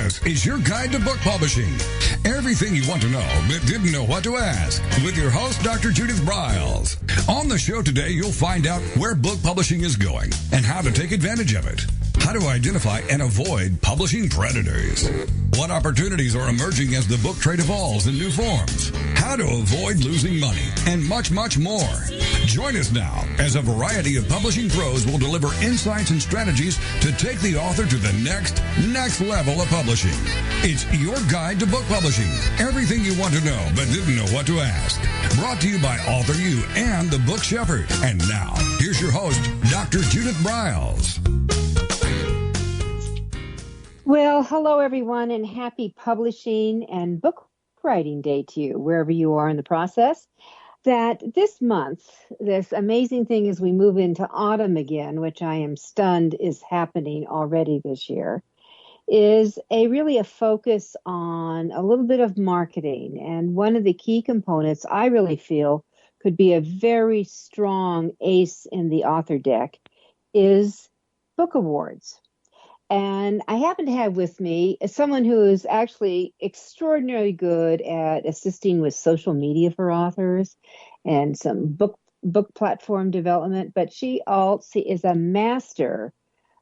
This is your guide to book publishing. Everything you want to know but didn't know what to ask. With your host, Dr. Judith Briles. On the show today, you'll find out where book publishing is going and how to take advantage of it. How to identify and avoid publishing predators. What opportunities are emerging as the book trade evolves in new forms. How to avoid losing money, and much, much more. Join us now as a variety of publishing pros will deliver insights and strategies to take the author to the next level of publishing. It's your guide to book publishing. Everything you want to know but didn't know what to ask. Brought to you by Author You and The Book Shepherd. And now, here's your host, Dr. Judith Briles. Well, hello, everyone, and happy publishing and book writing day to you, wherever you are in the process. That this month, this amazing thing as we move into autumn again, which I am stunned is happening already this year, is really a focus on a little bit of marketing. And one of the key components I really feel could be a very strong ace in the author deck is book awards. And I happen to have with me someone who is actually extraordinarily good at assisting with social media for authors and some book platform development. But she also is a master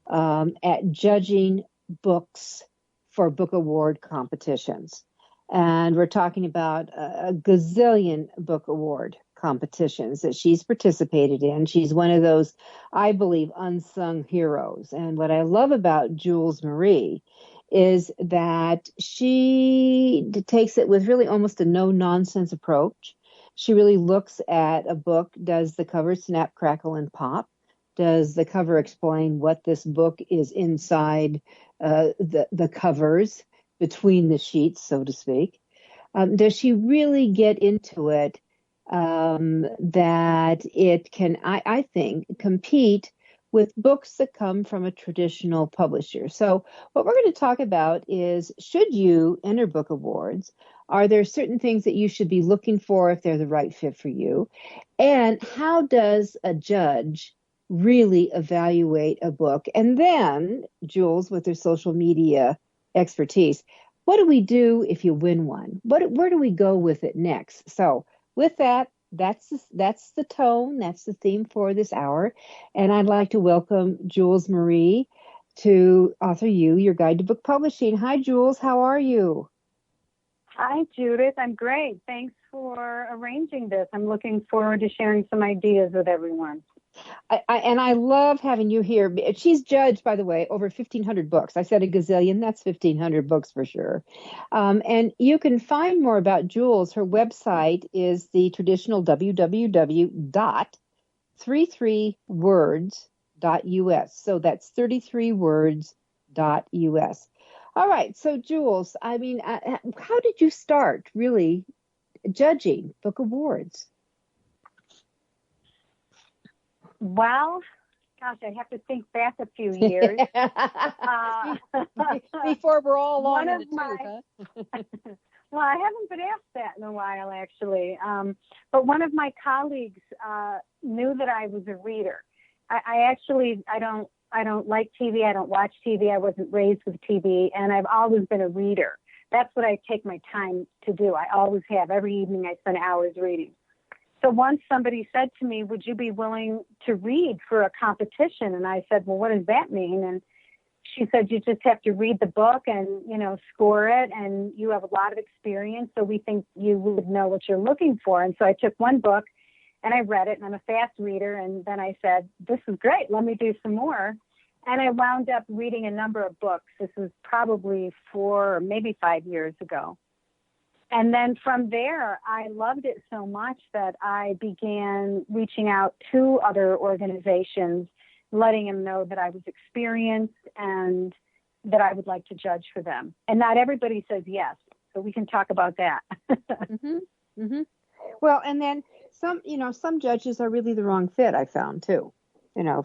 at judging books for book award competitions. And we're talking about a gazillion book award competitions that she's participated in. She's one of those, I believe, unsung heroes. And what I love about Jules Marie is that she takes it with really almost a no-nonsense approach. She really looks at a book. Does the cover snap, crackle, and pop? Does the cover explain what this book is inside the covers, between the sheets, so to speak? Does she really get into it that it can, I think, compete with books that come from a traditional publisher? So what we're going to talk about is, should you enter book awards? Are there certain things that you should be looking for if they're the right fit for you? And how does a judge really evaluate a book? And then, Jules, with her social media expertise, what do we do if you win one? Where do we go with it next? So with that, that's the tone, that's the theme for this hour. And I'd like to welcome Jules Marie to Author You, your guide to book publishing. Hi, Jules. How are you? Hi, Judith. I'm great. Thanks for arranging this. I'm looking forward to sharing some ideas with everyone. I love having you here. She's judged, by the way, over 1,500 books. I said a gazillion. That's 1,500 books for sure. And you can find more about Jules. Her website is the traditional www.33words.us. So that's 33words.us. All right. So, Jules, I mean, how did you start really judging book awards? Well, gosh, I have to think back a few years. Before we're all along in the tooth, huh? Well, I haven't been asked that in a while, actually. But one of my colleagues knew that I was a reader. I don't like TV. I don't watch TV. I wasn't raised with TV, and I've always been a reader. That's what I take my time to do. I always have. Every evening I spend hours reading. So once somebody said to me, would you be willing to read for a competition? And I said, well, what does that mean? And she said, you just have to read the book and, score it. And you have a lot of experience, so we think you would know what you're looking for. And so I took one book and I read it, and I'm a fast reader. And then I said, this is great. Let me do some more. And I wound up reading a number of books. This was probably 4 or maybe 5 years ago. And then from there, I loved it so much that I began reaching out to other organizations, letting them know that I was experienced and that I would like to judge for them. And not everybody says yes, so we can talk about that. Mm-hmm. Mm-hmm. Well, and then some judges are really the wrong fit, I found too,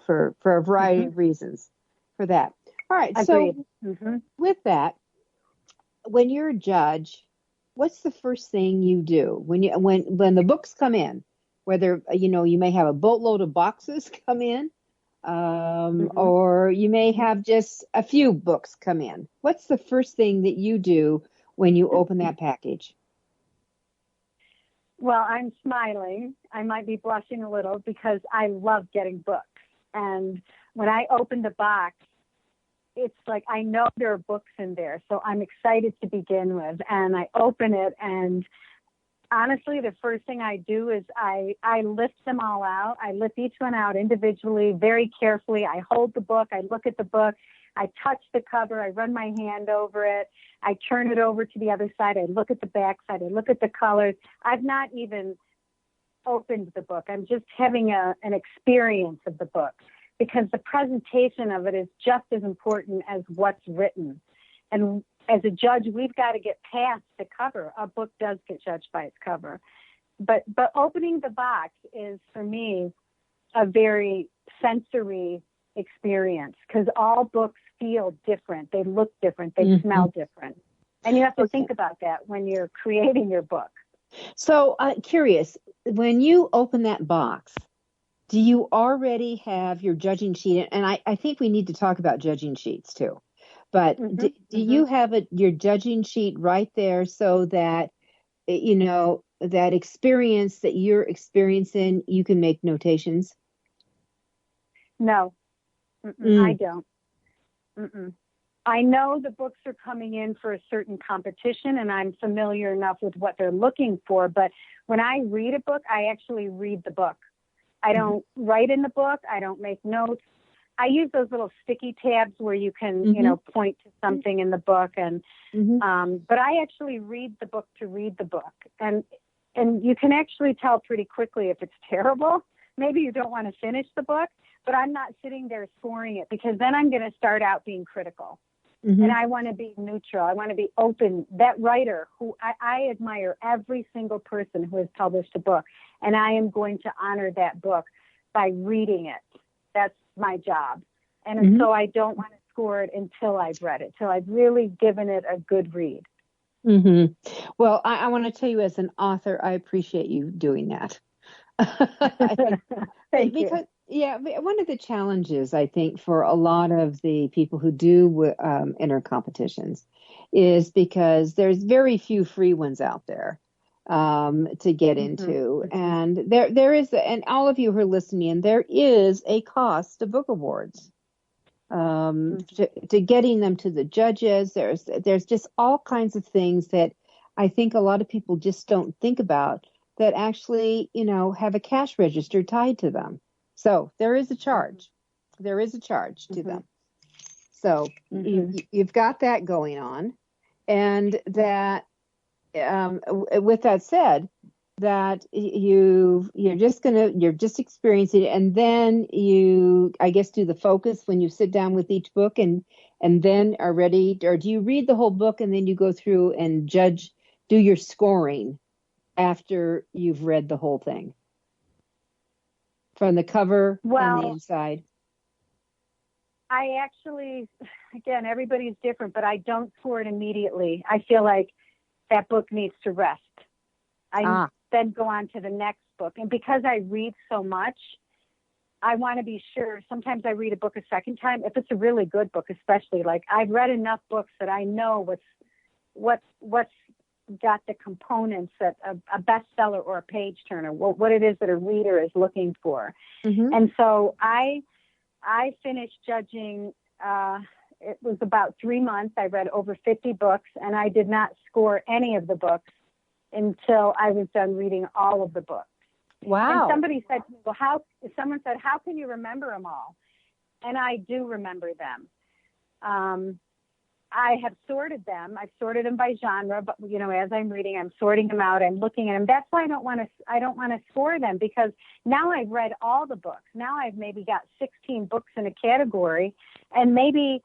for a variety of reasons for that. All right. Agreed. So with that, when you're a judge, what's the first thing you do when the books come in? Whether you may have a boatload of boxes come in, Mm-hmm. or you may have just a few books come in. What's the first thing that you do when you open that package? Well, I'm smiling. I might be blushing a little because I love getting books. And when I open the box, it's like I know there are books in there. So I'm excited to begin with. And I open it, and honestly, the first thing I do is I lift them all out. I lift each one out individually, very carefully. I hold the book. I look at the book. I touch the cover. I run my hand over it. I turn it over to the other side. I look at the back side. I look at the colors. I've not even opened the book. I'm just having an experience of the book, because the presentation of it is just as important as what's written. And as a judge, we've got to get past the cover. A book does get judged by its cover. But opening the box is, for me, a very sensory experience, because all books feel different. They look different. They smell different. And you have to think about that when you're creating your book. So, curious, when you open that box, do you already have your judging sheet? And I think we need to talk about judging sheets too. But do you have your judging sheet right there so that, you know, that experience that you're experiencing, you can make notations? No, I don't. I know the books are coming in for a certain competition, and I'm familiar enough with what they're looking for. But when I read a book, I actually read the book. I don't write in the book. I don't make notes. I use those little sticky tabs where you can, you know, point to something in the book. And but I actually read the book to read the book. And you can actually tell pretty quickly if it's terrible. Maybe you don't want to finish the book, but I'm not sitting there scoring it, because then I'm going to start out being critical. And I want to be neutral. I want to be open. That writer who I admire every single person who has published a book, and I am going to honor that book by reading it. That's my job. And so I don't want to score it until I've read it, till I've really given it a good read. Well, I want to tell you, as an author, I appreciate you doing that. Thank you. Yeah, one of the challenges, I think, for a lot of the people who do enter competitions is because there's very few free ones out there to get into. And there is, and all of you who are listening, there is a cost to book awards. To getting them to the judges. There's just all kinds of things that I think a lot of people just don't think about, that actually, you know, have a cash register tied to them. So there is a charge. There is a charge to them. So you've got that going on. And that, with that said, that you're just experiencing it, and then you, I guess, do the focus when you sit down with each book, and then are ready, or do you read the whole book and then you go through and do your scoring after you've read the whole thing from the cover and the inside? I actually, again, everybody's different, but I don't score it immediately. I feel like that book needs to rest. I then go on to the next book. And because I read so much, I want to be sure. Sometimes I read a book a second time, if it's a really good book, especially. Like, I've read enough books that I know what's got the components that a bestseller or a page turner, what it is that a reader is looking for. And so I finished judging, it was about 3 months. I read over 50 books, and I did not score any of the books until I was done reading all of the books. Wow. And somebody said to me, someone said, how can you remember them all? And I do remember them. I have sorted them. I've sorted them by genre, but, you know, as I'm reading, I'm sorting them out. I'm looking at them. That's why I don't want to score them, because now I've read all the books. Now I've maybe got 16 books in a category, and maybe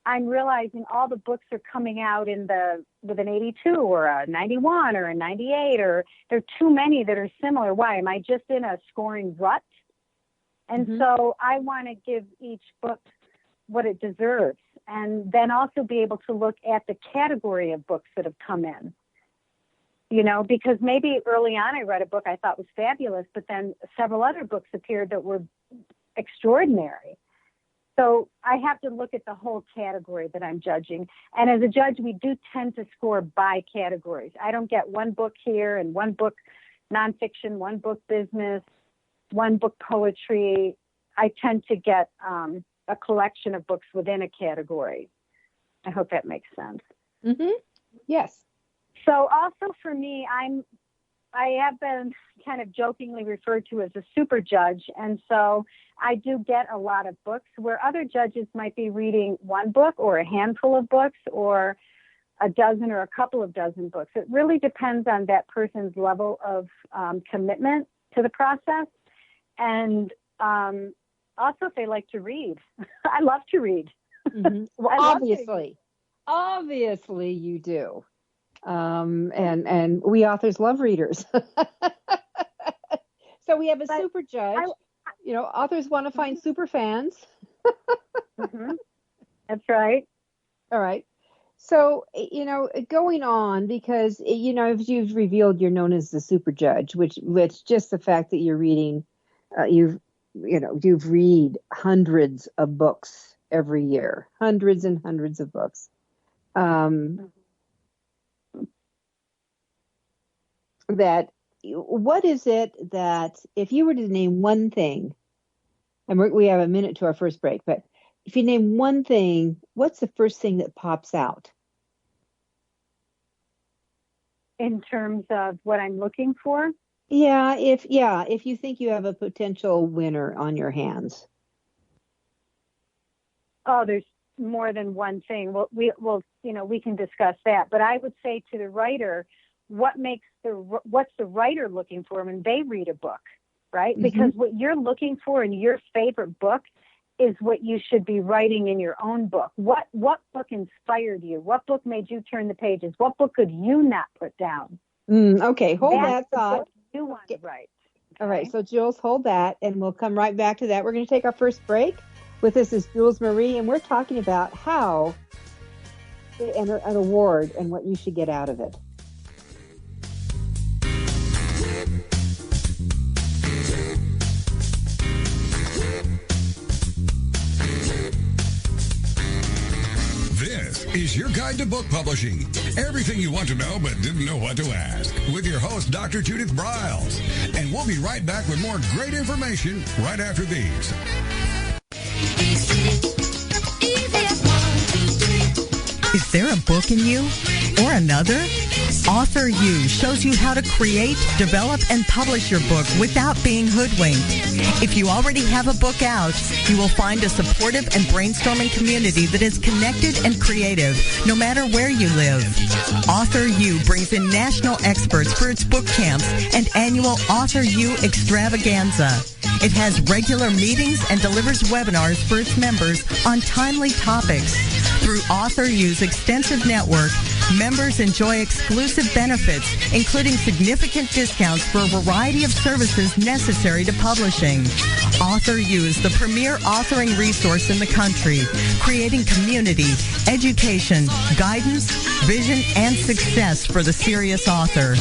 I'm realizing all the books are coming out with an 82 or a 91 or a 98, or there are too many that are similar. Why? Am I just in a scoring rut? And so I want to give each book what it deserves, and then also be able to look at the category of books that have come in. You know, because maybe early on I read a book I thought was fabulous, but then several other books appeared that were extraordinary. So I have to look at the whole category that I'm judging. And as a judge, we do tend to score by categories. I don't get one book here and one book nonfiction, one book business, one book poetry. I tend to get a collection of books within a category. I hope that makes sense. Mm-hmm. Yes. So also for me, I have been kind of jokingly referred to as a super judge. And so I do get a lot of books where other judges might be reading one book or a handful of books or a dozen or a couple of dozen books. It really depends on that person's level of commitment to the process. And also if they like to read. I love to read. Mm-hmm. Well, obviously you do. And we authors love readers. So we have a super judge. Authors want to find super fans. Mm-hmm. That's right. All right. So, going on, because, as you've revealed, you're known as the super judge, which just the fact that you're reading, you've read hundreds of books every year, hundreds and hundreds of books. What is it that, if you were to name one thing, and we have a minute to our first break, but if you name one thing, what's the first thing that pops out? In terms of what I'm looking for? If you think you have a potential winner on your hands. Oh, there's more than one thing. Well, we can discuss that. But I would say to the writer, what's the writer looking for when they read a book, right? Mm-hmm. Because what you're looking for in your favorite book is what you should be writing in your own book. What book inspired you? What book made you turn the pages? What book could you not put down? Okay, hold that thought. Book you want to write. Okay? All right, so Jules, hold that, and we'll come right back to that. We're going to take our first break. With us is Jules Marie, and we're talking about how to enter an award and what you should get out of it. This is your guide to book publishing. Everything you want to know but didn't know what to ask. With your host, Dr. Judith Briles. And we'll be right back with more great information right after these. Is there a book in you or another? Author U shows you how to create, develop, and publish your book without being hoodwinked. If you already have a book out, you will find a supportive and brainstorming community that is connected and creative, no matter where you live. Author U brings in national experts for its book camps and annual Author U extravaganza. It has regular meetings and delivers webinars for its members on timely topics. Through Author U's extensive network, members enjoy exclusive benefits, including significant discounts for a variety of services necessary to publishing. Author U is the premier authoring resource in the country, creating community, education, guidance, vision, and success for the serious author.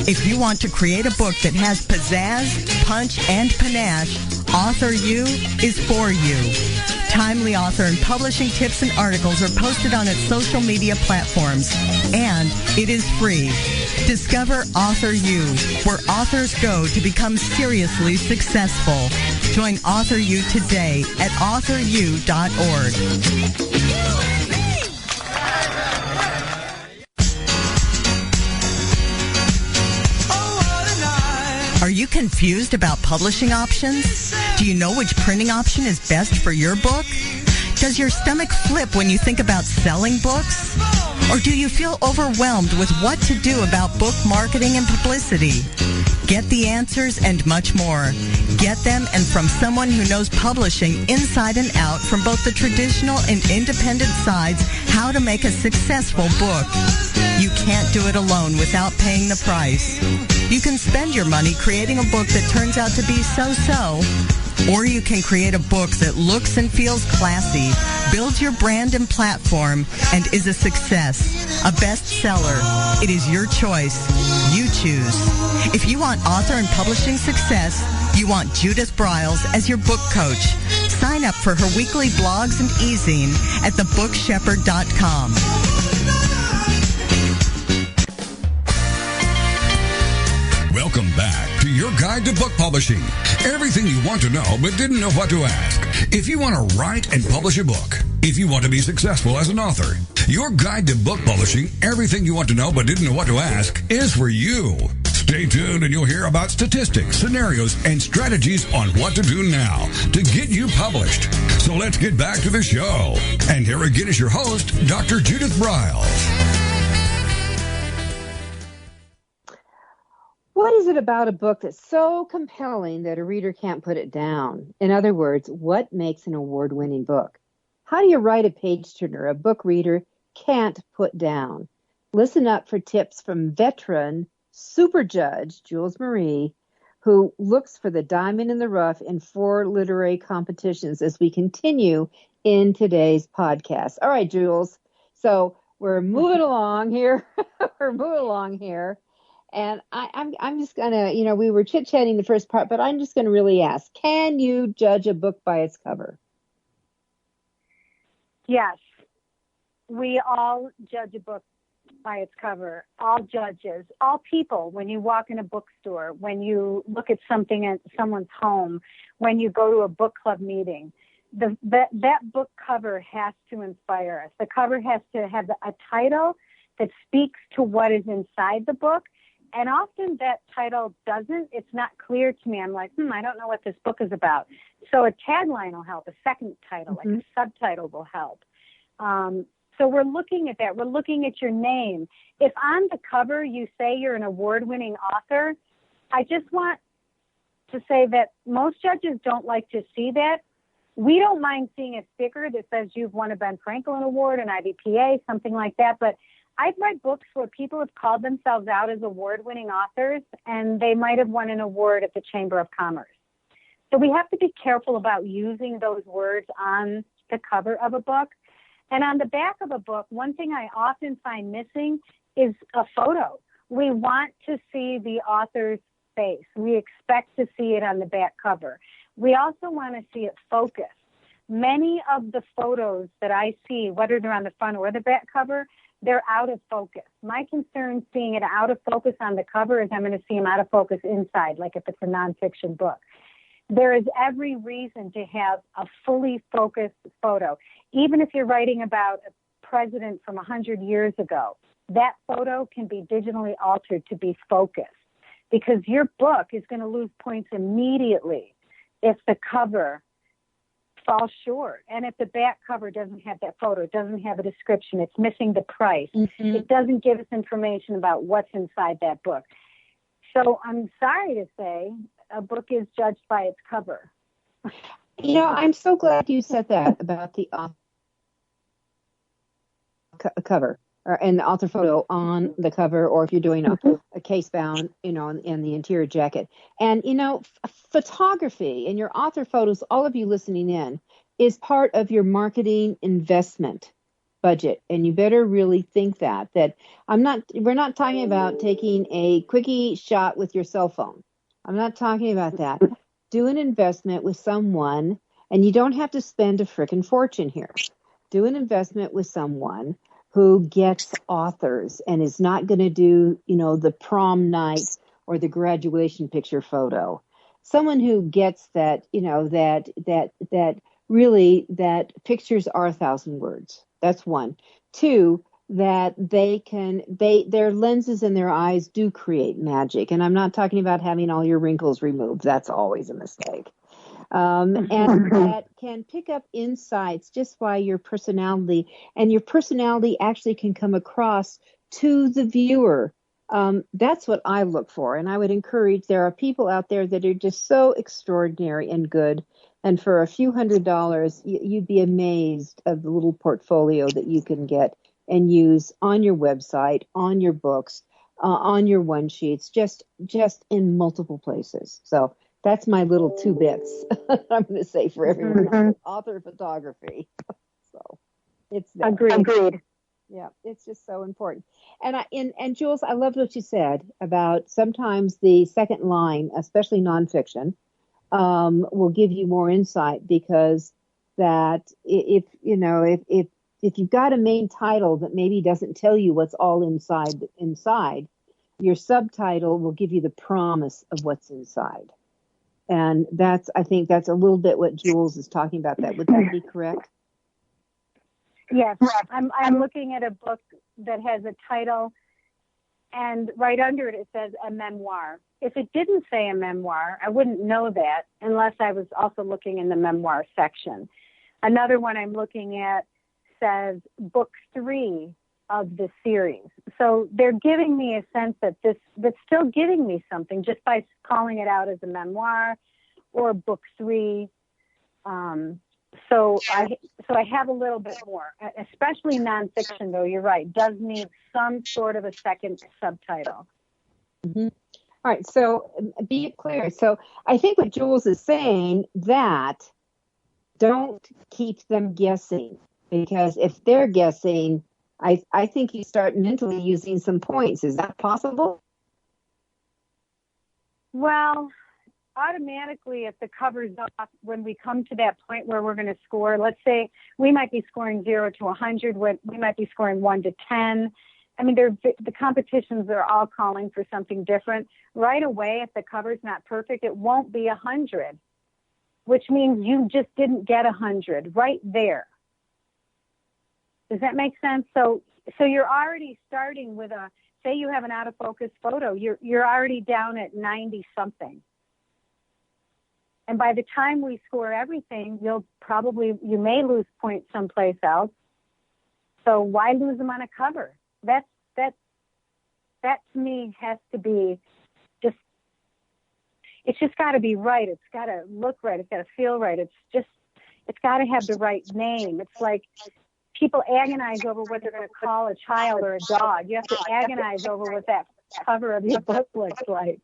If you want to create a book that has pizzazz, punch, and panache, Author U is for you. Timely author and publishing tips and articles are posted on its social media platforms, and it is free. Discover Author U, where authors go to become seriously successful. Join Author U today at authoru.org. Are you confused about publishing options? Do you know which printing option is best for your book? Does your stomach flip when you think about selling books? Or do you feel overwhelmed with what to do about book marketing and publicity? Get the answers and much more. Get them and from someone who knows publishing inside and out from both the traditional and independent sides how to make a successful book. You can't do it alone without paying the price. You can spend your money creating a book that turns out to be so-so, or you can create a book that looks and feels classy, builds your brand and platform, and is a success, a bestseller. It is your choice. You choose. If you want author and publishing success, You want Judith Briles as your book coach. Sign up for her weekly blogs and e-zine at thebookshepherd.com. Welcome back to your guide to book publishing. Everything you want to know but didn't know what to ask. If you want to write and publish a book, if you want to be successful as an author, your guide to book publishing, everything you want to know but didn't know what to ask, is for you. Stay tuned and you'll hear about statistics, scenarios, and strategies on what to do now to get you published. So let's get back to the show. And here again is your host, Dr. Judith Briles. What is it about a book that's so compelling that a reader can't put it down? In other words, what makes an award-winning book? How do you write a page-turner a book reader can't put down? Listen up for tips from veteran super judge Jules Marie, who looks for the diamond in the rough in 4 literary competitions as we continue in today's podcast. All right, Jules. So we're moving along here. And I'm just going to, we were chit-chatting the first part, but I'm just going to really ask, can you judge a book by its cover? Yes. We all judge a book by its cover. All judges, all people, when you walk in a bookstore, when you look at something at someone's home, when you go to a book club meeting, that book cover has to inspire us. The cover has to have a title that speaks to what is inside the book. And often that title doesn't. It's not clear to me. I'm like, I don't know what this book is about. So a tagline will help. A second title, like a subtitle, will help. So we're looking at that. We're looking at your name. If on the cover you say you're an award-winning author, I just want to say that most judges don't like to see that. We don't mind seeing a sticker that says you've won a Ben Franklin Award, an IBPA, something like that. But I've read books where people have called themselves out as award-winning authors, and they might have won an award at the Chamber of Commerce. So we have to be careful about using those words on the cover of a book. And on the back of a book, one thing I often find missing is a photo. We want to see the author's face. We expect to see it on the back cover. We also want to see it focused. Many of the photos that I see, whether they're on the front or the back cover, they're out of focus. My concern seeing it out of focus on the cover is I'm going to see them out of focus inside, like if it's a nonfiction book. There is every reason to have a fully focused photo. Even if you're writing about a president from 100 years ago, that photo can be digitally altered to be focused, because your book is going to lose points immediately if the cover falls short. And if the back cover doesn't have that photo, it doesn't have a description, it's missing the price, it doesn't give us information about what's inside that book. So I'm sorry to say, a book is judged by its cover. I'm so glad you said that about the cover and the author photo on the cover, or if you're doing a case bound, in the interior jacket. And, photography and your author photos, all of you listening in, is part of your marketing investment budget. And you better really think that we're not talking about taking a quickie shot with your cell phone. I'm not talking about that. Do an investment with someone, and you don't have to spend a frickin' fortune here. Do an investment with someone who gets authors and is not going to do, the prom night or the graduation picture photo. Someone who gets that, that really that pictures are 1,000 words. That's one. 2, that their lenses in their eyes do create magic. And I'm not talking about having all your wrinkles removed. That's always a mistake. And that can pick up insights just by your personality, and your personality actually can come across to the viewer. That's what I look for. And I would encourage, there are people out there that are just so extraordinary and good. And for a few $100s, you'd be amazed of the little portfolio that you can get and use on your website, on your books, on your one sheets, just in multiple places. So that's my little 2 bits I'm going to say for everyone. Author photography. So it's there. Agreed. Yeah, it's just so important. And Jules, I loved what you said about sometimes the second line, especially nonfiction, will give you more insight, because that if you've got a main title that maybe doesn't tell you what's all inside, your subtitle will give you the promise of what's inside. And I think that's a little bit what Jules is talking about. That would that be correct? Yes, I'm looking at a book that has a title, and right under it says a memoir. If it didn't say a memoir, I wouldn't know that unless I was also looking in the memoir section. Another one I'm looking at says book 3 of the series. So they're giving me a sense that that's still giving me something just by calling it out as a memoir or book 3. So I have a little bit more, especially nonfiction, though. You're right, does need some sort of a second subtitle. Mm-hmm. All right, so be clear. So I think what Jules is saying, that don't keep them guessing, because if they're guessing, I think you start mentally using some points. Is that possible? Well, automatically, if the cover's off, when we come to that point where we're going to score, let's say we might be scoring 0 to 100, we might be scoring 1 to 10. I mean, the competitions are all calling for something different. Right away, if the cover's not perfect, it won't be 100, which means you just didn't get 100 right there. Does that make sense? So you're already starting with say you have an out of focus photo, you're already down at 90 something. And by the time we score everything, you may lose points someplace else. So why lose them on a cover? That to me has to be it's just got to be right. It's got to look right. It's got to feel right. It's got to have the right name. It's like people agonize over what they're going to call a child or a dog. You have to agonize over what that cover of your book looks like.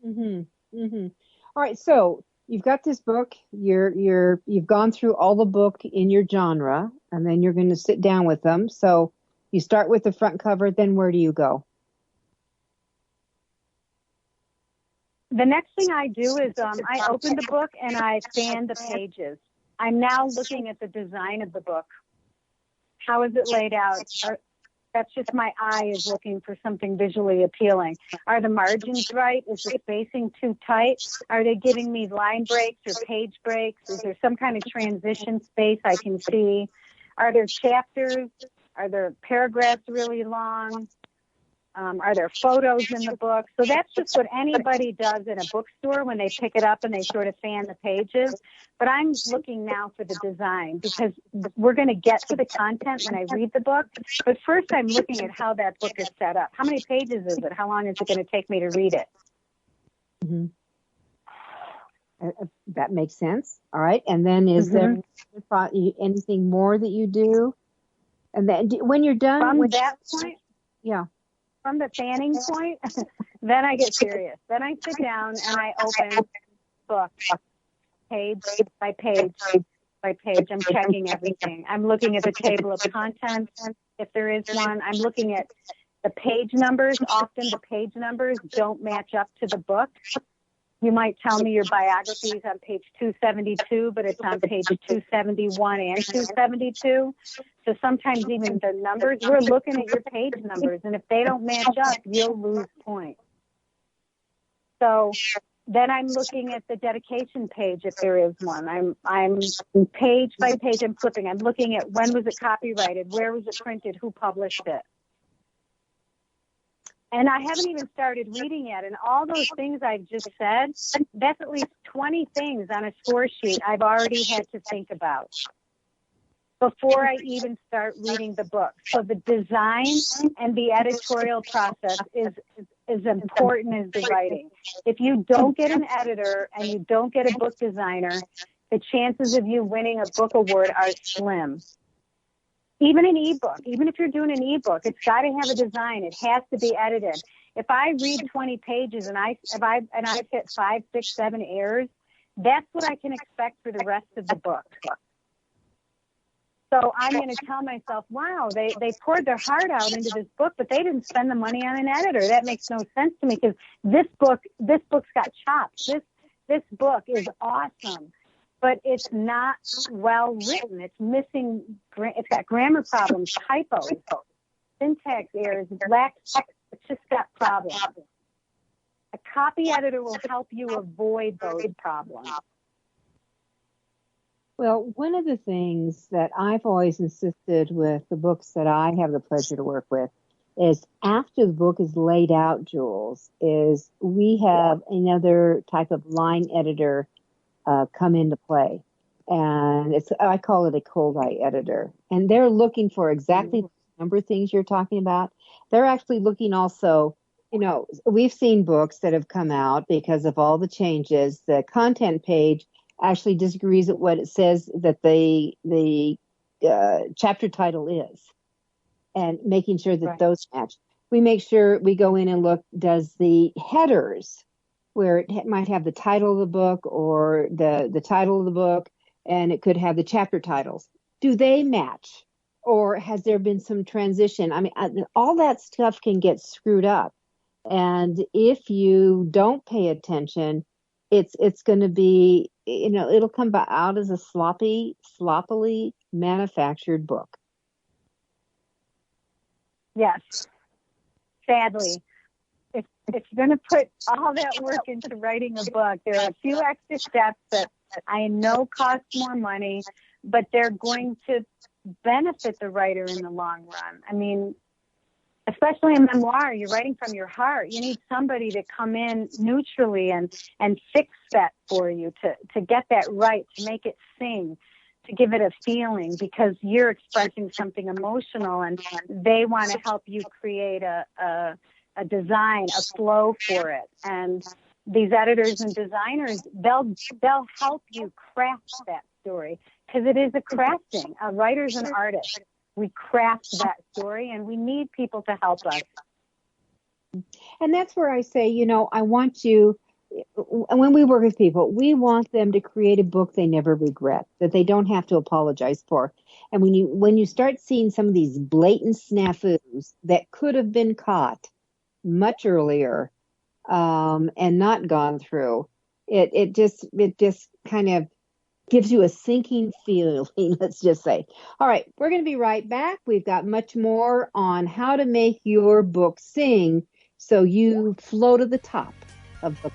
Mm-hmm. Mm-hmm. All right. So you've got this book. You've gone through all the book in your genre, and then you're going to sit down with them. So you start with the front cover. Then where do you go? The next thing I do is I open the book and I fan the pages. I'm now looking at the design of the book. How is it laid out? That's just my eye is looking for something visually appealing. Are the margins right? Is the spacing too tight? Are they giving me line breaks or page breaks? Is there some kind of transition space I can see? Are there chapters? Are there paragraphs really long? Are there photos in the book? So that's just what anybody does in a bookstore when they pick it up and they sort of fan the pages. But I'm looking now for the design, because we're going to get to the content when I read the book. But first I'm looking at how that book is set up. How many pages is it? How long is it going to take me to read it? Mm-hmm. That makes sense. All right. And then is there anything more that you do? And then when you're done from with that point, yeah. From the fanning point, then I get serious. Then I sit down and I open book page by page by page. I'm checking everything. I'm looking at the table of contents, if there is one. I'm looking at the page numbers. Often the page numbers don't match up to the book. You might tell me your biography is on page 272, but it's on page 271 and 272. So sometimes even the numbers, we're looking at your page numbers, and if they don't match up, you'll lose points. So then I'm looking at the dedication page, if there is one. I'm page by page, I'm flipping. I'm looking at when was it copyrighted, where was it printed, who published it. And I haven't even started reading yet. And all those things I've just said, that's at least 20 things on a score sheet I've already had to think about before I even start reading the book. So the design and the editorial process is as important as the writing. If you don't get an editor and you don't get a book designer, the chances of you winning a book award are slim. Even an ebook, even if you're doing an ebook, it's got to have a design. It has to be edited. If I read 20 pages and I hit 5, 6, 7 errors, that's what I can expect for the rest of the book. So I'm going to tell myself, wow, they poured their heart out into this book, but they didn't spend the money on an editor. That makes no sense to me, because this book's got chops. this book is awesome, but it's not well written. It's missing, it's got grammar problems, typos, syntax errors, black text. It's just got problems. A copy editor will help you avoid those problems. Well, one of the things that I've always insisted with the books that I have the pleasure to work with is after the book is laid out, Jules, is we have another type of line editor come into play. And I call it a cold eye editor. And they're looking for exactly the number of things you're talking about. They're actually looking also, we've seen books that have come out because of all the changes. The content page actually disagrees with what it says that the chapter title is, and making sure that those match. We make sure we go in and look, does the headers, where it might have the title of the book or the title of the book, and it could have the chapter titles, do they match? Or has there been some transition? I mean, all that stuff can get screwed up. And if you don't pay attention, it's going to be, it'll come out as a sloppily manufactured book. Yes. Sadly, if you're going to put all that work into writing a book, there are a few extra steps that I know cost more money, but they're going to benefit the writer in the long run. I mean, especially a memoir, you're writing from your heart. You need somebody to come in neutrally and fix that for you, to get that right, to make it sing, to give it a feeling, because you're expressing something emotional and they want to help you create a design, a flow for it. And these editors and designers, they'll help you craft that story, because it is a crafting. A writer's an artist. We craft that story, and we need people to help us. And that's where I say, I want you, when we work with people, we want them to create a book they never regret, that they don't have to apologize for. And when you start seeing some of these blatant snafus that could have been caught much earlier and not gone through, it just kind of gives you a sinking feeling, let's just say. All right, we're going to be right back. We've got much more on how to make your book sing so you float to the top of the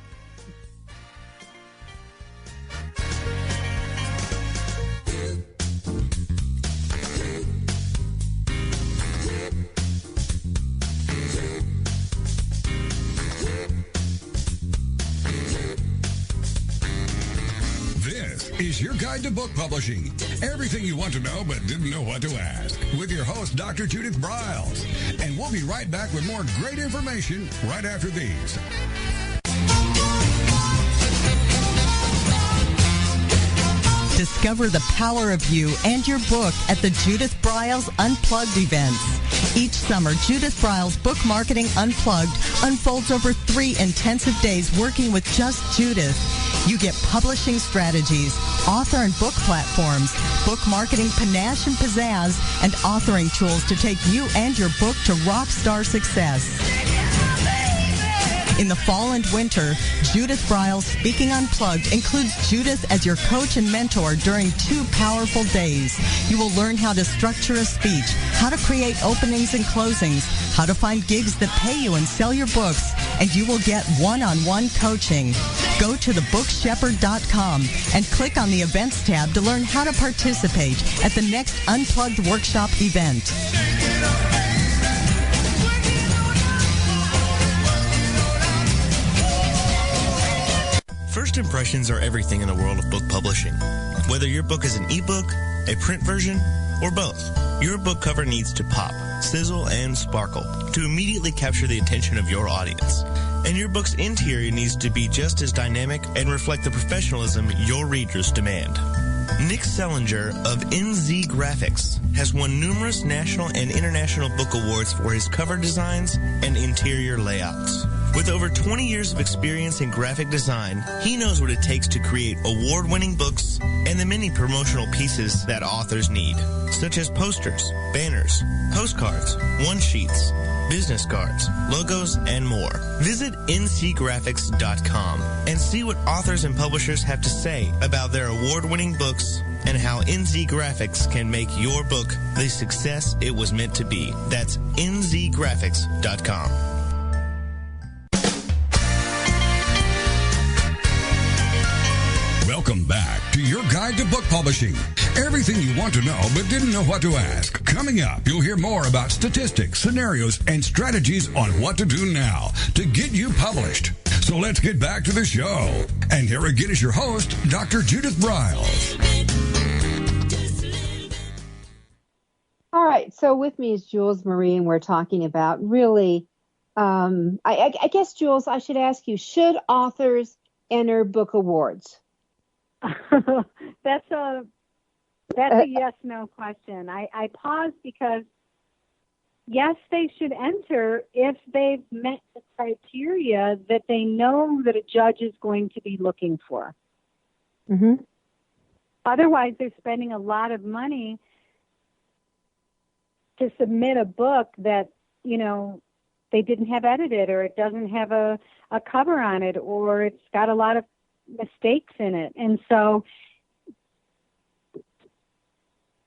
is your guide to book publishing. Everything you want to know but didn't know what to ask. With your host, Dr. Judith Briles. And we'll be right back with more great information right after these. Discover the power of you and your book at the Judith Briles Unplugged events. Each summer, Judith Briles Book Marketing Unplugged unfolds over 3 intensive days working with just Judith. You get publishing strategies, author and book platforms, book marketing panache and pizzazz, and authoring tools to take you and your book to rock star success. In the fall and winter, Judith Briles Speaking Unplugged includes Judith as your coach and mentor during 2 powerful days. You will learn how to structure a speech, how to create openings and closings, how to find gigs that pay you and sell your books, and you will get one-on-one coaching. Go to thebookshepherd.com and click on the events tab to learn how to participate at the next Unplugged Workshop event. First impressions are everything in the world of book publishing. Whether your book is an ebook, a print version, or both, your book cover needs to pop, sizzle, and sparkle to immediately capture the attention of your audience. And your book's interior needs to be just as dynamic and reflect the professionalism your readers demand. Nick Sellinger of NZ Graphics has won numerous national and international book awards for his cover designs and interior layouts. With over 20 years of experience in graphic design, he knows what it takes to create award-winning books and the many promotional pieces that authors need, such as posters, banners, postcards, one-sheets, business cards, logos, and more. Visit ncgraphics.com and see what authors and publishers have to say about their award-winning books and how NZ Graphics can make your book the success it was meant to be. That's nzgraphics.com. Welcome back to your guide to book publishing. Everything you want to know but didn't know what to ask. Coming up, you'll hear more about statistics, scenarios, and strategies on what to do now to get you published. So let's get back to the show. And here again is your host, Dr. Judith Briles. All right. So with me is Jules Marie, and we're talking about really, I guess, Jules, I should ask you, should authors enter book awards? That's a yes/no question. I pause because yes, they should enter if they've met the criteria that they know that a judge is going to be looking for. Mm-hmm. Otherwise, they're spending a lot of money to submit a book that, they didn't have edited, or it doesn't have a cover on it, or it's got a lot of mistakes in it. And so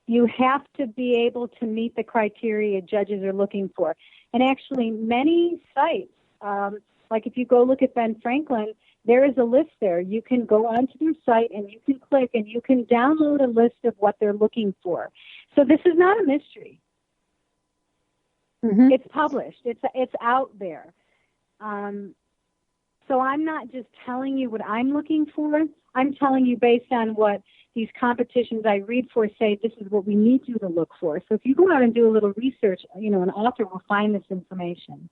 you have to be able to meet the criteria judges are looking for. And actually, many sites, like if you go look at Ben Franklin, there is a list there. You can go onto their site and you can click and you can download a list of what they're looking for. So this is not a mystery. Mm-hmm. It's published. It's out there. So I'm not just telling you what I'm looking for. I'm telling you based on what these competitions I read for say, this is what we need you to look for. So if you go out and do a little research, an author will find this information.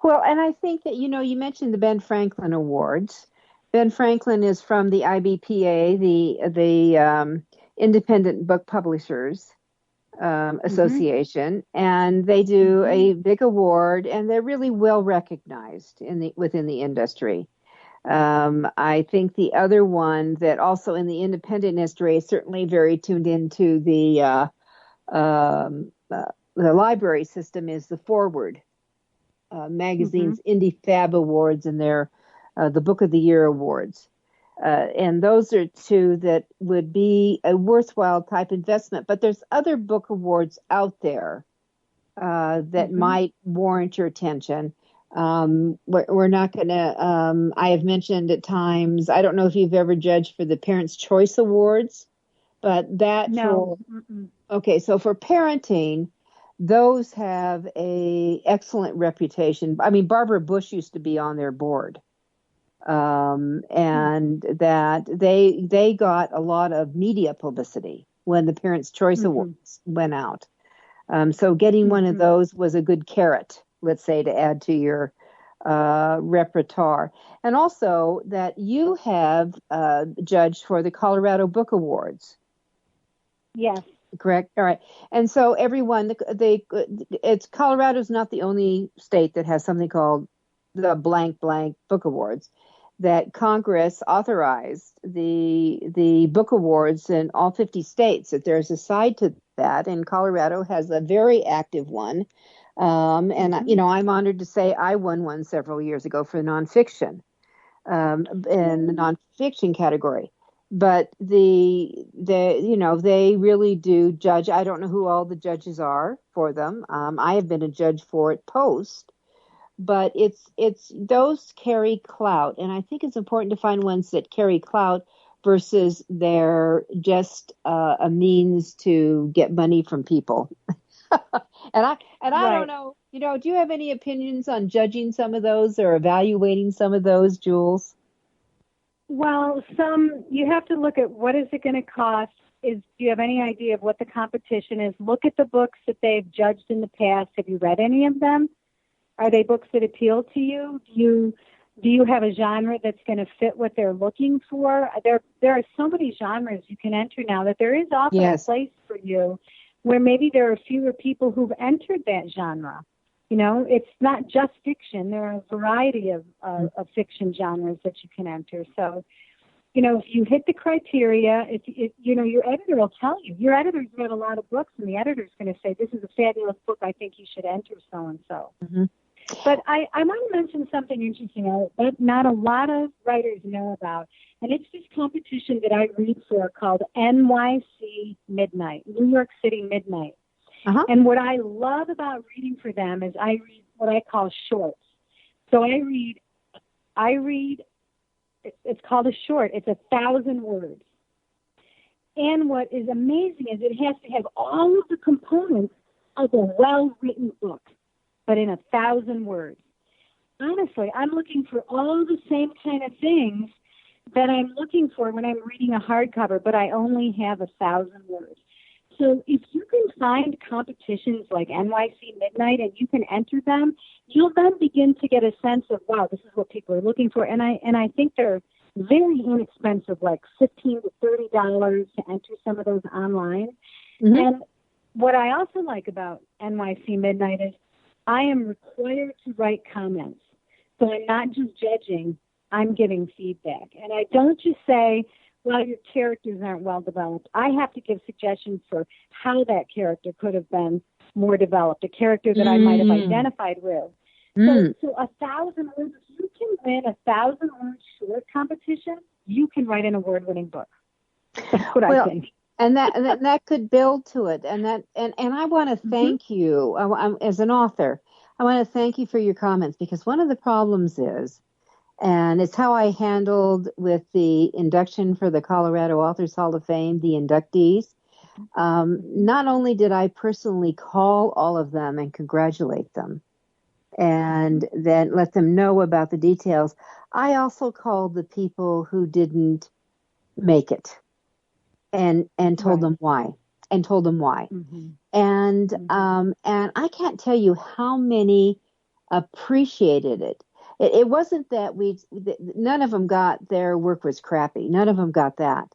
Well, and I think that, you mentioned the Ben Franklin Awards. Ben Franklin is from the IBPA, the Independent Book Publishers Association, and they do a big award, and they're really well recognized within the industry. I think the other one that also in the independent industry is certainly very tuned into the library system is the Forward magazine's Indie Fab Awards and their the Book of the Year Awards. And those are two that would be a worthwhile type investment. But there's other book awards out there that might warrant your attention. We're not going to, I have mentioned at times, I don't know if you've ever judged for the Parents' Choice Awards, but that, no. Okay, so for parenting, those have a excellent reputation. I mean, Barbara Bush used to be on their board. And that they got a lot of media publicity when the Parents' Choice Awards went out. So getting one of those was a good carrot, let's say, to add to your repertoire. And also that you have judged for the Colorado Book Awards. Yes. Correct. All right. And so everyone, Colorado's not the only state that has something called the blank book awards. That Congress authorized the book awards in all 50 states. That there's a side to that, and Colorado has a very active one. And I'm honored to say I won one several years ago for nonfiction, in the nonfiction category. But they really do judge. I don't know who all the judges are for them. I have been a judge for it post. But it's those carry clout, and I think it's important to find ones that carry clout versus they're just a means to get money from people. and I don't know, do you have any opinions on judging some of those or evaluating some of those, Jules? Well, you have to look at what is it going to cost. Do you have any idea of what the competition is? Look at the books that they've judged in the past. Have you read any of them? Are they books that appeal to you? Do you have a genre that's going to fit what they're looking for? There are so many genres you can enter now that there is often a place for you where maybe there are fewer people who've entered that genre. You know, it's not just fiction. There are a variety of fiction genres that you can enter. So, you know, if you hit the criteria, if you know, your editor will tell you. Your editor's read a lot of books, and the editor's going to say, this is a fabulous book. I think you should enter so-and-so. Mm-hmm. But I want to mention something interesting that not a lot of writers know about, and it's this competition that I read for called NYC Midnight, New York City Midnight. Uh-huh. And what I love about reading for them is I read what I call shorts. So I read, it's called a short. It's 1,000 words. And what is amazing is it has to have all of the components of a well-written book, but in 1,000 words. Honestly, I'm looking for all the same kind of things that I'm looking for when I'm reading a hardcover, but I only have 1,000 words. So if you can find competitions like NYC Midnight and you can enter them, you'll then begin to get a sense of, wow, this is what people are looking for. And I think they're very inexpensive, like $15 to $30 to enter some of those online. Mm-hmm. And what I also like about NYC Midnight is I am required to write comments. So I'm not just judging, I'm giving feedback. And I don't just say, well, your characters aren't well developed. I have to give suggestions for how that character could have been more developed, a character that I might have identified with. So 1,000 words, if you can win 1,000 word short competition, you can write an award-winning book. That's what I think. And that could build to it. And I want to thank you as an author. I want to thank you for your comments, because one of the problems is, and it's how I handled with the induction for the Colorado Authors Hall of Fame, the inductees. Not only did I personally call all of them and congratulate them and then let them know about the details, I also called the people who didn't make it and told them why. Mm-hmm. And I can't tell you how many appreciated it. It wasn't that none of them got their work was crappy. None of them got that.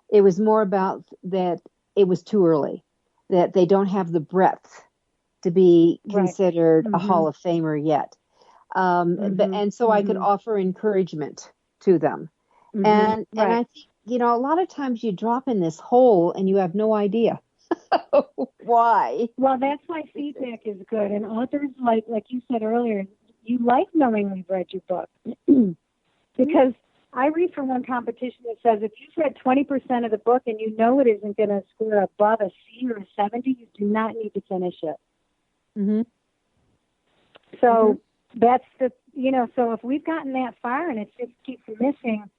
It was more about that it was too early, that they don't have the breadth to be considered a Hall of Famer yet. And so I could offer encouragement to them. And I think, you know, a lot of times you drop in this hole and you have no idea why. Well, that's why feedback is good. And authors, like you said earlier, you like knowing we've read your book. Because I read from one competition that says if you've read 20% of the book and you know it isn't going to score above a C or a 70, you do not need to finish it. Mm-hmm. So that's so if we've gotten that far and it just keeps missing,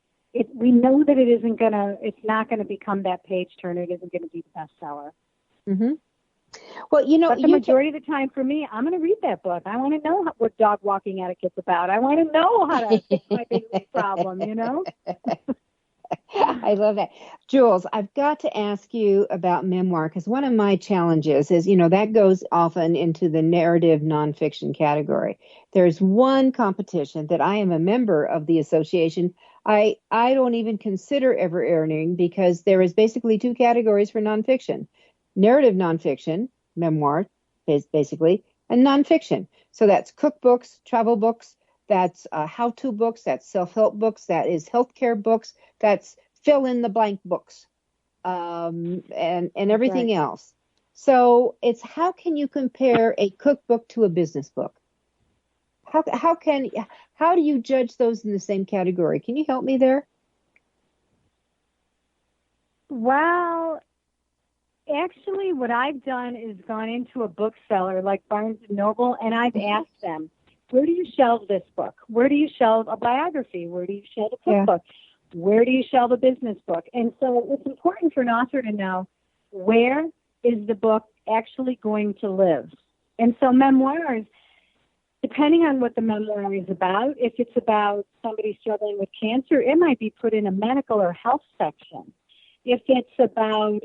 we know that it's not going to become that page turner. It isn't going to be the bestseller. Mm-hmm. Well, you know, but the majority of the time for me, I'm going to read that book. I want to know what dog walking etiquette's about. I want to know how to fix my big problem, you know? I love that. Jules, I've got to ask you about memoir, because one of my challenges is, you know, that goes often into the narrative nonfiction category. There's one competition that I am a member of the association. I don't even consider ever airing, because there is basically two categories for nonfiction. Narrative nonfiction, memoir, is basically, and nonfiction. So that's cookbooks, travel books, that's how-to books, that's self-help books, that is healthcare books, that's fill-in-the-blank books, and everything else. So it's how can you compare a cookbook to a business book? How do you judge those in the same category? Can you help me there? Well, actually, what I've done is gone into a bookseller like Barnes & Noble, and I've asked them, where do you shelve this book? Where do you shelve a biography? Where do you shelve a cookbook? Yeah. Where do you shelve a business book? And so it's important for an author to know, where is the book actually going to live? And so memoirs, depending on what the memoir is about, if it's about somebody struggling with cancer, it might be put in a medical or health section. If it's about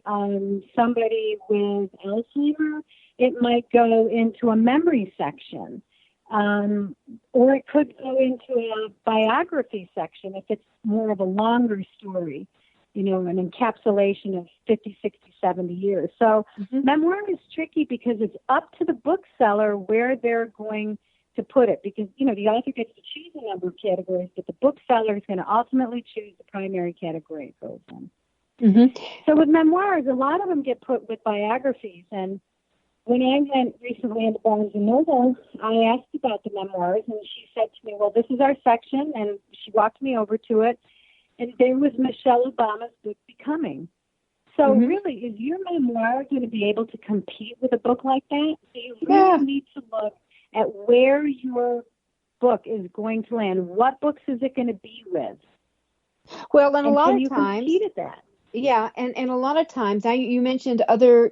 somebody with Alzheimer's, it might go into a memory section. Or it could go into a biography section if it's more of a longer story. an encapsulation of 50, 60, 70 years. So memoir is tricky because it's up to the bookseller where they're going to put it, because, the author gets to choose a number of categories, but the bookseller is going to ultimately choose the primary category it goes in. So with memoirs, a lot of them get put with biographies. And when I went recently into Barnes & Noble, I asked about the memoirs, and she said to me, well, this is our section, and she walked me over to it, and there was Michelle Obama's book, Becoming. So really, is your memoir going to be able to compete with a book like that? So you really need to look at where your book is going to land. What books is it going to be with? Well, and a lot of times, compete at that? Yeah, and a lot of times, you mentioned other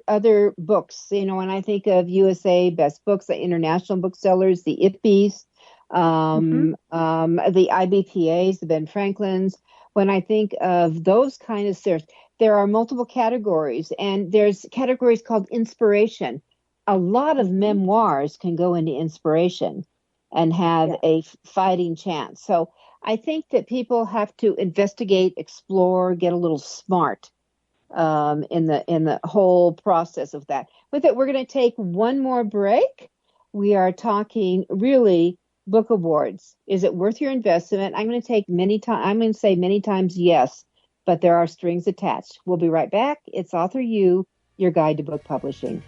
books, when I think of USA Best Books, the international booksellers, the IPBES, the IBPAs, the Ben Franklins. When I think of those kind of series, there are multiple categories, and there's categories called inspiration. A lot of memoirs can go into inspiration and have a fighting chance. So I think that people have to investigate, explore, get a little smart in the whole process of that. With it, we're going to take one more break. We are talking really book awards. Is it worth your investment? I'm going to say many times yes, but there are strings attached. We'll be right back. It's Author U, your guide to book publishing.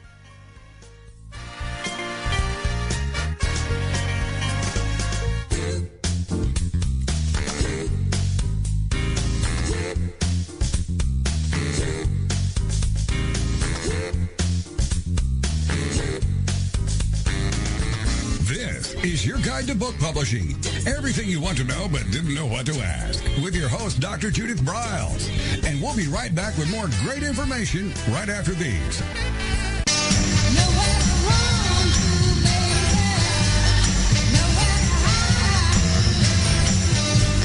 Is your guide to book publishing. Everything you want to know but didn't know what to ask. With your host, Dr. Judith Briles. And we'll be right back with more great information right after these.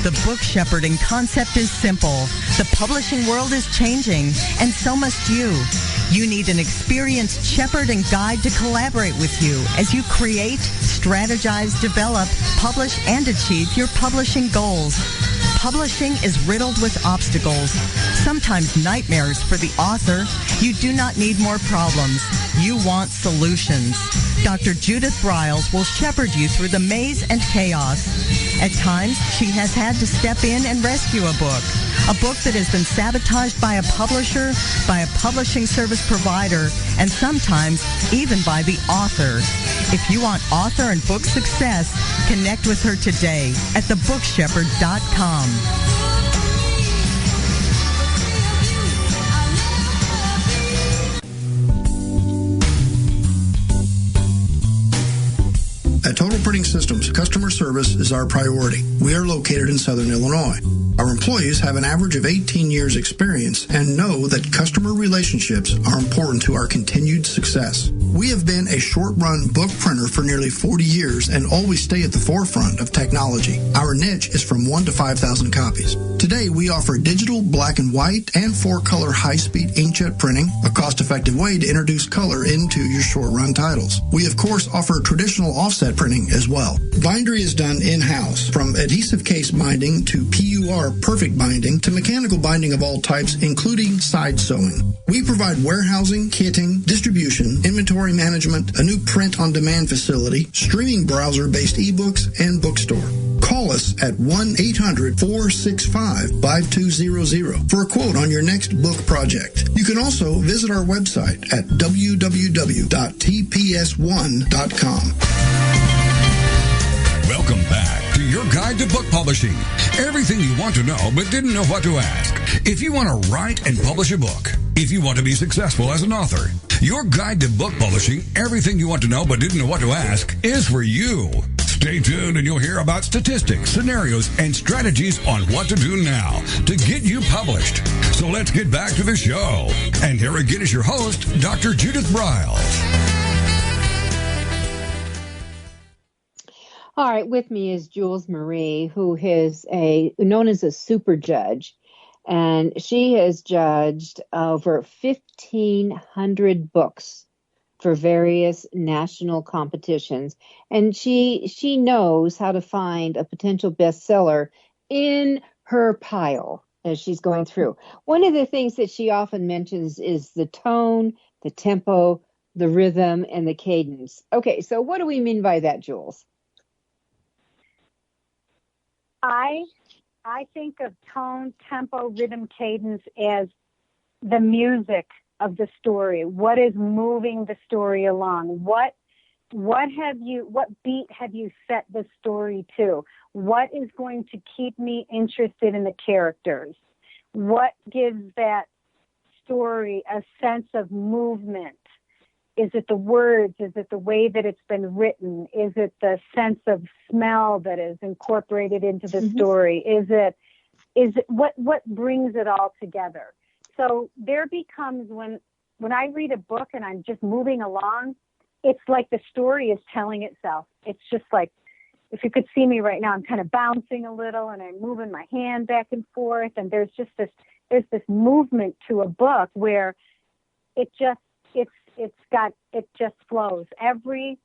The book shepherding concept is simple. The publishing world is changing, and so must you. You need an experienced shepherd and guide to collaborate with you as you create, strategize, develop, publish, and achieve your publishing goals. Publishing is riddled with obstacles, sometimes nightmares for the author. You do not need more problems. You want solutions. Dr. Judith Briles will shepherd you through the maze and chaos. At times, she has had to step in and rescue a book that has been sabotaged by a publisher, by a publishing service provider, and sometimes even by the author. If you want author and book success, connect with her today at thebookshepherd.com. At Total Printing Systems, customer service is our priority. We are located in Southern Illinois. Our employees have an average of 18 years experience and know that customer relationships are important to our continued success. We have been a short-run book printer for nearly 40 years and always stay at the forefront of technology. Our niche is from 1 to 5,000 copies. Today, we offer digital, black and white, and 4-color high-speed inkjet printing, a cost-effective way to introduce color into your short-run titles. We, of course, offer traditional offset printing as well. Bindery is done in-house, from adhesive case binding to PUR perfect binding to mechanical binding of all types, including side sewing. We provide warehousing, kitting, distribution, inventory management, a new print-on-demand facility, streaming browser-based ebooks, and bookstore. Call us at 1-800-465-5200 for a quote on your next book project. You can also visit our website at www.tps1.com. Welcome back to your guide to book publishing. Everything you want to know but didn't know what to ask. If you want to write and publish a book, if you want to be successful as an author, your guide to book publishing, everything you want to know but didn't know what to ask, is for you. Stay tuned and you'll hear about statistics, scenarios, and strategies on what to do now to get you published. So let's get back to the show. And here again is your host, Dr. Judith Briles. All right, with me is Jules Marie, who is known as a super judge, and she has judged over 1,500 books for various national competitions, and she knows how to find a potential bestseller in her pile. as she's going through. One of the things that she often mentions is the tone, the tempo, the rhythm, and the cadence. Okay, so what do we mean by that, Jules? I think of tone, tempo, rhythm, cadence as the music of the story. What is moving the story along? What beat have you set the story to? What is going to keep me interested in the characters? What gives that story a sense of movement? Is it the words? Is it the way that it's been written? Is it the sense of smell that is incorporated into the story? Is it what brings it all together? So there becomes when I read a book and I'm just moving along, it's like the story is telling itself. It's just like, if you could see me right now, I'm kind of bouncing a little and I'm moving my hand back and forth. And there's this movement to a book where it just flows. Every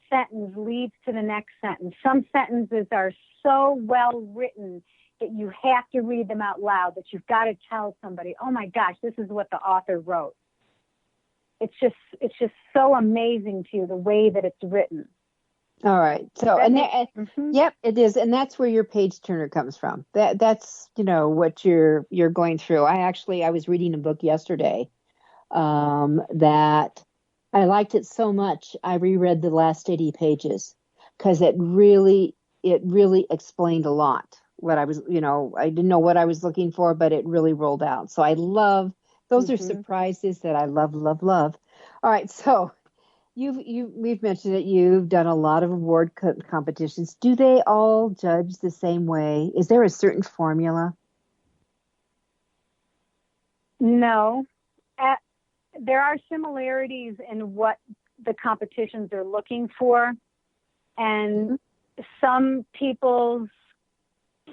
sentence leads to the next sentence. Some sentences are so well written that you have to read them out loud, that you've got to tell somebody, oh my gosh, this is what the author wrote. It's just so amazing to you, the way that it's written. All right. So, yep, it is. And that's where your page turner comes from. That's, what you're going through. I was reading a book yesterday that I liked it so much. I reread the last 80 pages because it really explained a lot. What I was, I didn't know what I was looking for, but it really rolled out. So I love, those are surprises that I love, love, love. All right. So we've mentioned that you've done a lot of award competitions. Do they all judge the same way? Is there a certain formula? No. There are similarities in what the competitions are looking for. And some people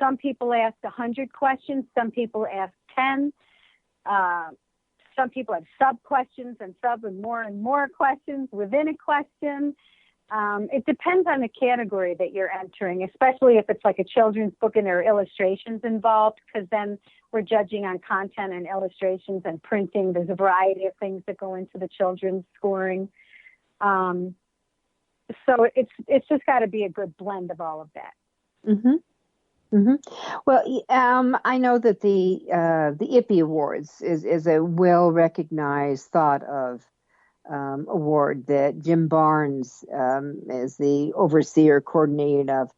ask 100 questions. Some people ask 10. Some people have sub-questions and more questions within a question. It depends on the category that you're entering, especially if it's like a children's book and there are illustrations involved, because then we're judging on content and illustrations and printing. There's a variety of things that go into the children's scoring. So it's just got to be a good blend of all of that. Mm-hmm. Mm-hmm. Well, I know that the IPPY Awards is a well-recognized, thought of award that Jim Barnes is the overseer, coordinator of,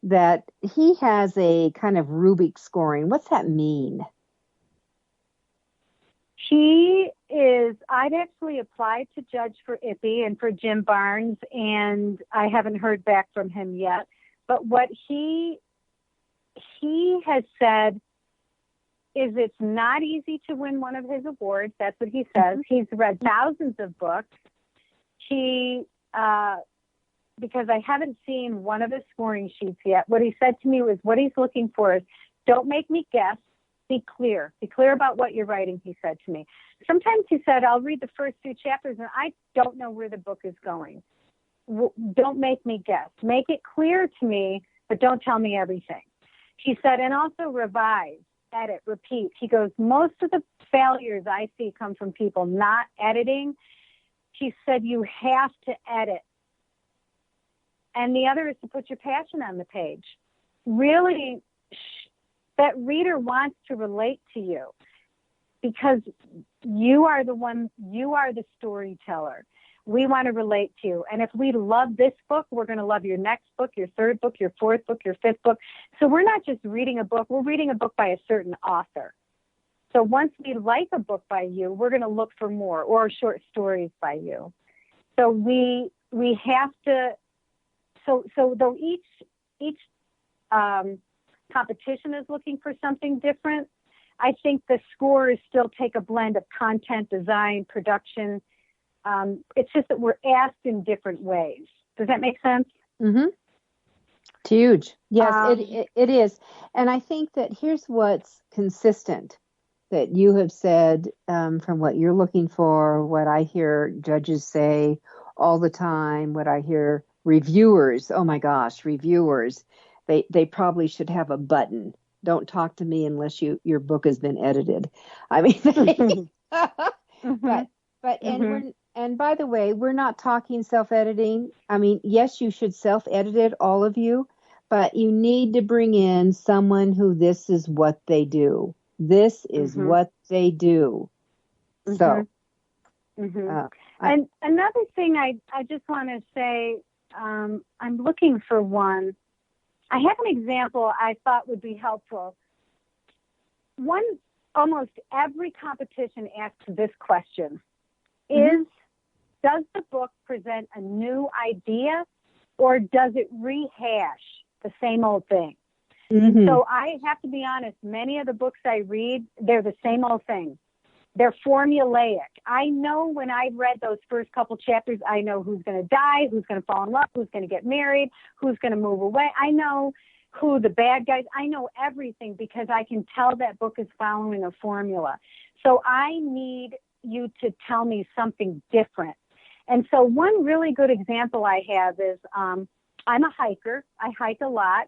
that he has a kind of Rubik scoring. What's that mean? I'd actually applied to judge for IPPY and for Jim Barnes, and I haven't heard back from him yet. But what he has said is it's not easy to win one of his awards. That's what he says. He's read thousands of books. Because I haven't seen one of his scoring sheets yet, what he said to me was what he's looking for is, don't make me guess, be clear. Be clear about what you're writing, he said to me. Sometimes he said, I'll read the first 2 chapters and I don't know where the book is going. Don't make me guess. Make it clear to me, but don't tell me everything. He said, and also revise, edit, repeat. He goes, most of the failures I see come from people not editing. He said, you have to edit. And the other is to put your passion on the page. Really, that reader wants to relate to you because you are the storyteller. We want to relate to you. And if we love this book, we're going to love your next book, your third book, your fourth book, your fifth book. So we're not just reading a book. We're reading a book by a certain author. So once we like a book by you, we're going to look for more, or short stories by you. So we have to, so though each competition is looking for something different, I think the scores still take a blend of content, design, production. It's just that we're asked in different ways. Does that make sense? Mm-hmm. It's huge. Yes, it is. And I think that here's what's consistent that you have said from what you're looking for, what I hear judges say all the time, what I hear reviewers, oh my gosh, reviewers, they probably should have a button don't talk to me unless your book has been edited. I mean, but and by the way, we're not talking self-editing. I mean, yes, you should self-edit it, all of you, but you need to bring in someone who this is what they do. This is what they do. So, and another thing I just want to say, I'm looking for one. I have an example I thought would be helpful. Almost every competition asks this question: does the book present a new idea, or does it rehash the same old thing? So I have to be honest, many of the books I read, they're the same old thing. They're formulaic. I know when I read those first couple chapters, I know who's going to die, who's going to fall in love, who's going to get married, who's going to move away. I know who the bad guys, I know everything because I can tell that book is following a formula. So I need you to tell me something different. And so one really good example I have is I'm a hiker. I hike a lot,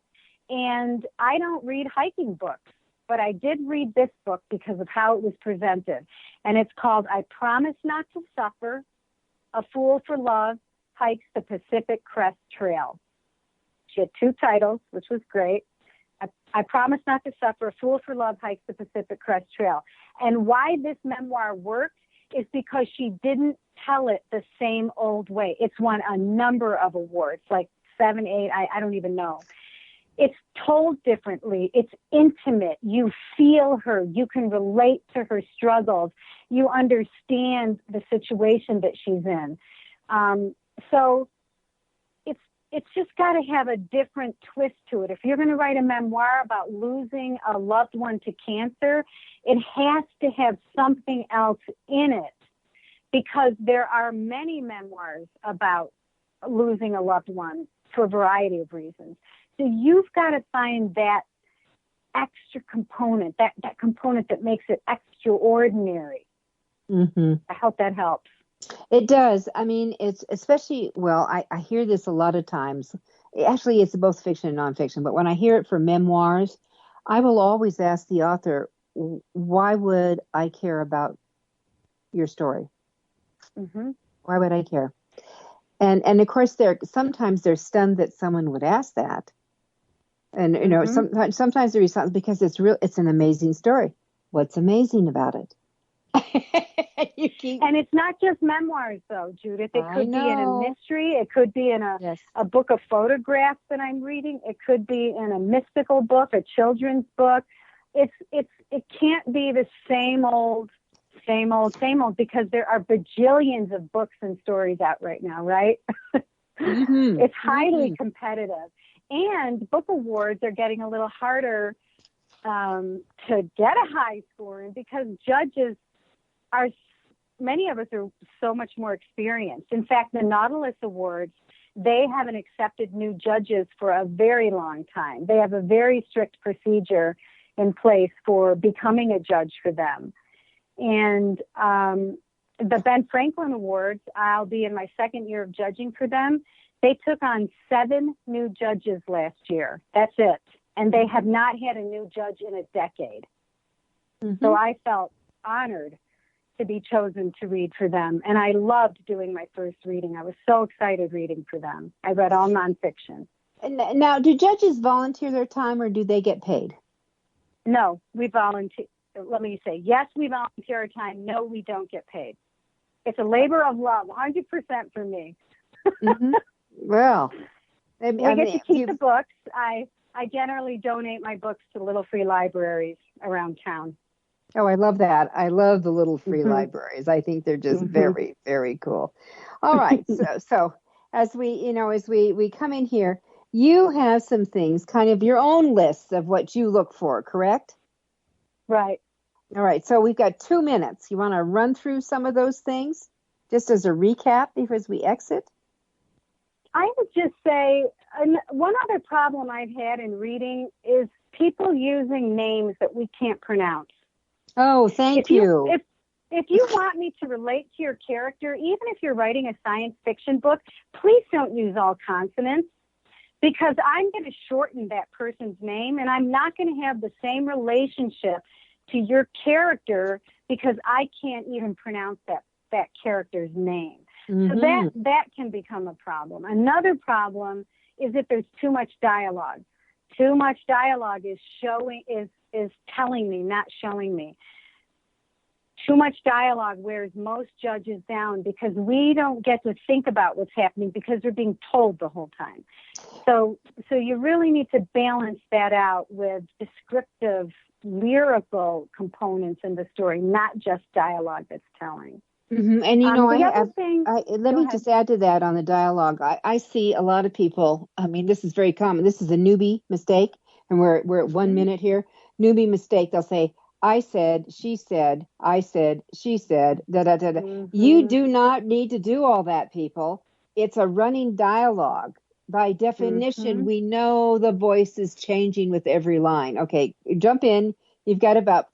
and I don't read hiking books, but I did read this book because of how it was presented. And it's called I Promise Not to Suffer, A Fool for Love Hikes the Pacific Crest Trail. She had two titles, which was great. I Promise Not to Suffer, A Fool for Love Hikes the Pacific Crest Trail. And why this memoir works is because she didn't tell it the same old way. It's won a number of awards, like 7, 8, I don't even know. It's told differently. It's intimate. You feel her. You can relate to her struggles. You understand the situation that she's in. So it's just got to have a different twist to it. If you're going to write a memoir about losing a loved one to cancer, it has to have something else in it, because there are many memoirs about losing a loved one for a variety of reasons. So you've got to find that extra component, that component that makes it extraordinary. I hope that helps. It does. I mean, it's especially, well, I hear this a lot of times. Actually, it's both fiction and nonfiction, but when I hear it for memoirs, I will always ask the author, why would I care about your story? Why would I care? And of course, sometimes they're stunned that someone would ask that. And, you know, sometimes they're stunned because it's an amazing story. What's amazing about it? And it's not just memoirs, though, Judith. It could be in a mystery. It could be in a book of photographs that I'm reading. It could be in a mystical book, a children's book. It can't be the same old, because there are bajillions of books and stories out right now, right? It's highly competitive. And book awards are getting a little harder to get a high score in, because judges many of us are so much more experienced. In fact, the Nautilus Awards, they haven't accepted new judges for a very long time. They have a very strict procedure in place for becoming a judge for them. And the Ben Franklin Awards, I'll be in my second year of judging for them. They took on 7 new judges last year. That's it. And they have not had a new judge in a decade. So I felt honored to be chosen to read for them. And I loved doing my first reading. I was so excited reading for them. I read all nonfiction. Now, do judges volunteer their time, or do they get paid? No, we volunteer. Let me say, yes, we volunteer our time. No, we don't get paid. It's a labor of love, 100% for me. Well, we get to keep the books. I generally donate my books to little free libraries around town. Oh, I love that. I love the little free libraries. I think they're just very, very cool. All right. So as we come in here, you have some things, kind of your own lists of what you look for, correct? Right. All right. So we've got 2 minutes. You want to run through some of those things just as a recap as we exit? I would just say one other problem I've had in reading is people using names that we can't pronounce. Oh, thank you. If you want me to relate to your character, even if you're writing a science fiction book, please don't use all consonants, because I'm going to shorten that person's name, and I'm not going to have the same relationship to your character because I can't even pronounce that character's name. Mm-hmm. So that can become a problem. Another problem is if there's too much dialogue. Too much dialogue is telling me, not showing me. Too much dialogue wears most judges down because we don't get to think about what's happening because we're being told the whole time. So you really need to balance that out with descriptive, lyrical components in the story, not just dialogue that's telling. Mm-hmm. And you know, let me ahead. just add to that on the dialogue. I see a lot of people. I mean, this is very common. This is a newbie mistake, and we're at 1 minute here. Newbie mistake. They'll say, "I said, she said, I said, she said." Da da da da. Mm-hmm. You do not need to do all that, people. It's a running dialogue. By definition, Mm-hmm. we know the voice is changing with every line. Okay, jump in. You've got about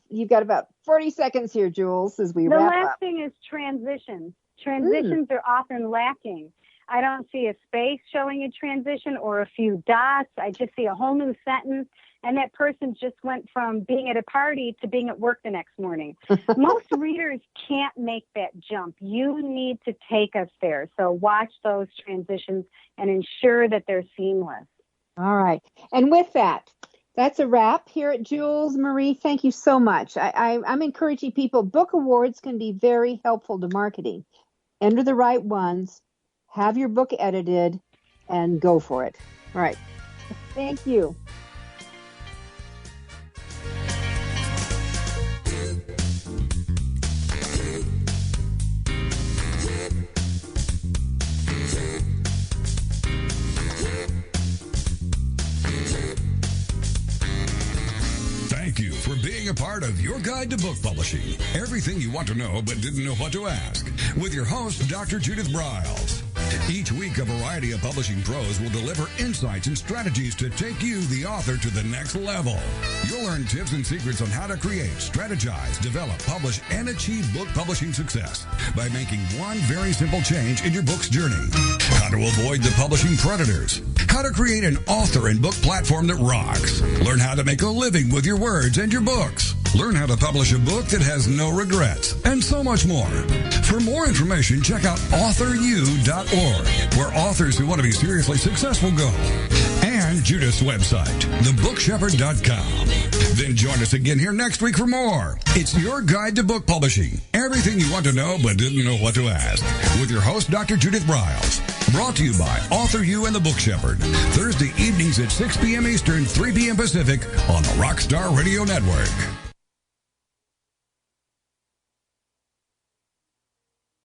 40 seconds here, Jules, as we wrap up. The last thing is transitions. Transitions are often lacking. I don't see a space showing a transition or a few dots. I just see a whole new sentence, and that person just went from being at a party to being at work the next morning. Most readers can't make that jump. You need to take us there. So watch those transitions and ensure that they're seamless. All right. And with that, that's a wrap here at Jules. Marie, thank you so much. I'm encouraging people. Book awards can be very helpful to marketing. Enter the right ones, have your book edited, and go for it. All right. Thank you. Thank you for being a part of Your Guide to Book Publishing. Everything you want to know but didn't know what to ask. With your host, Dr. Judith Briles. Each week, a variety of publishing pros will deliver insights and strategies to take you, the author, to the next level. You'll learn tips and secrets on how to create, strategize, develop, publish, and achieve book publishing success by making one very simple change in your book's journey. How to avoid the publishing predators. How to create an author and book platform that rocks. Learn how to make a living with your words and your books. Learn how to publish a book that has no regrets, and so much more. For more information, check out AuthorU.org, where authors who want to be seriously successful go. And Judith's website, thebookshepherd.com. Then join us again here next week for more. It's Your Guide to Book Publishing. Everything you want to know but didn't know what to ask. With your host, Dr. Judith Briles. Brought to you by AuthorU and the Book Shepherd. Thursday evenings at 6 p.m. Eastern, 3 p.m. Pacific on the Rockstar Radio Network.